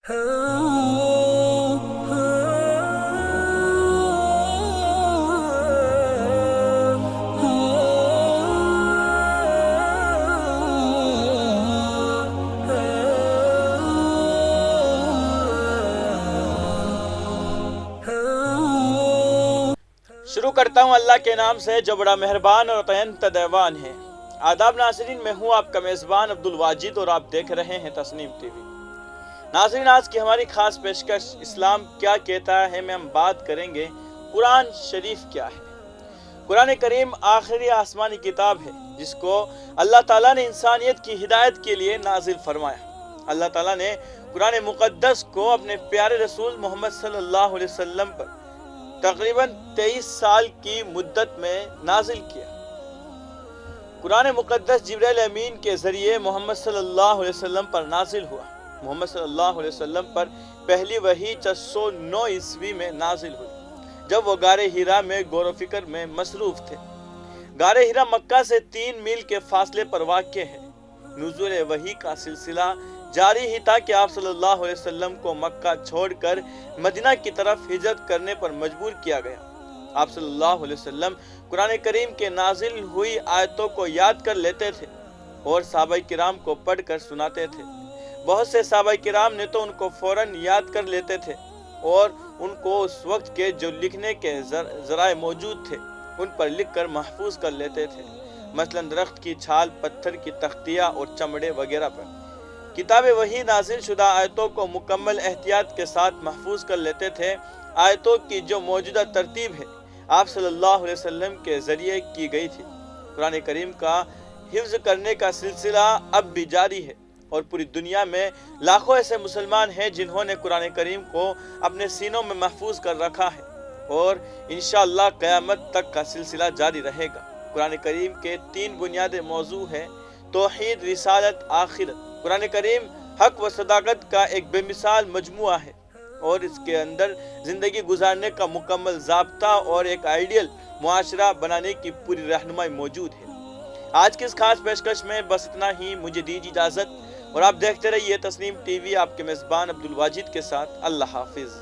शुरू करता हूँ अल्लाह के नाम से जो बड़ा मेहरबान और अत्यंत दयावान है। आदाब नाज़रीन, मैं हूँ आपका मेज़बान अब्दुल वाजिद और आप देख रहे हैं तस्नीम टीवी। नाज़रीन, आज की हमारी खास पेशकश इस्लाम क्या कहता है में हम बात करेंगे कुरान शरीफ क्या है। कुरान करीम आखिरी आसमानी किताब है जिसको अल्लाह ताला ने इंसानियत की हिदायत के लिए नाजिल फरमाया। अल्लाह ताला ने कुरान मुक़द्दस को अपने प्यारे रसूल मोहम्मद सल्लल्लाहु अलैहि वसल्लम पर तकरीबन 23 साल की मुद्दत में नाजिल किया। कुरान मुक़द्दस जिब्रील अमीन के ज़रिए मोहम्मद सल्लल्लाहु अलैहि वसल्लम पर नाजिल हुआ। मोहम्मद सल्लल्लाहु अलैहि वसल्लम पर पहली वही 409 ईस्वी में नाजिल हुई जब वो गारे हिरा में गौर व फिक्र में मसरूफ़ थे। गारे हिरा मक्का से 3 मील के फासले पर वाक़ है। नुज़ूल वही का सिलसिला जारी ही था कि आप सल्लल्लाहु अलैहि वसल्लम को मक्का छोड़कर मदीना की तरफ हिजरत करने पर मजबूर किया गया। आप सल्लल्लाहु अलैहि वसल्लम कुरान करीम के नाजिल हुई आयतों को याद कर लेते थे और सहाबा किराम को पढ़कर सुनाते थे। बहुत से सहाबा किराम ने तो उनको फौरन याद कर लेते थे और उनको उस वक्त के जो लिखने के ज़राए मौजूद थे उन पर लिख कर महफूज कर लेते थे, मसलन दरख्त की छाल, पत्थर की तख्तियाँ और चमड़े वगैरह पर। किताब वही नाजिल शुदा आयतों को मुकम्मल एहतियात के साथ महफूज कर लेते थे। आयतों की जो मौजूदा तरतीब है आप सल्लल्लाहु अलैहि वसल्लम के ज़रिए की गई थी। कुरान करीम का हिफ्ज़ करने का सिलसिला अब भी जारी है और पूरी दुनिया में लाखों ऐसे मुसलमान हैं जिन्होंने कुरान करीम को अपने सीनों में महफूज कर रखा है और इंशाअल्लाह क़यामत तक का सिलसिला जारी रहेगा। कुरान करीम के 3 बुनियादी मौजू हैं: तौहीद, रिसालत, आखिरत। कुरान करीम हक व सदाकत का एक बेमिसाल मजमुआ है और इसके अंदर ज़िंदगी गुजारने का मुकम्मल ज़ाब्ता और एक आइडियल मुआशरा बनाने की पूरी रहनुमाई मौजूद है। आज की इस खास पेशकश में बस इतना ही। मुझे दीजिए इजाज़त और आप देखते रहिए तस्नीम टीवी, आपके मेज़बान अब्दुल वाजिद के साथ। अल्लाह हाफिज़।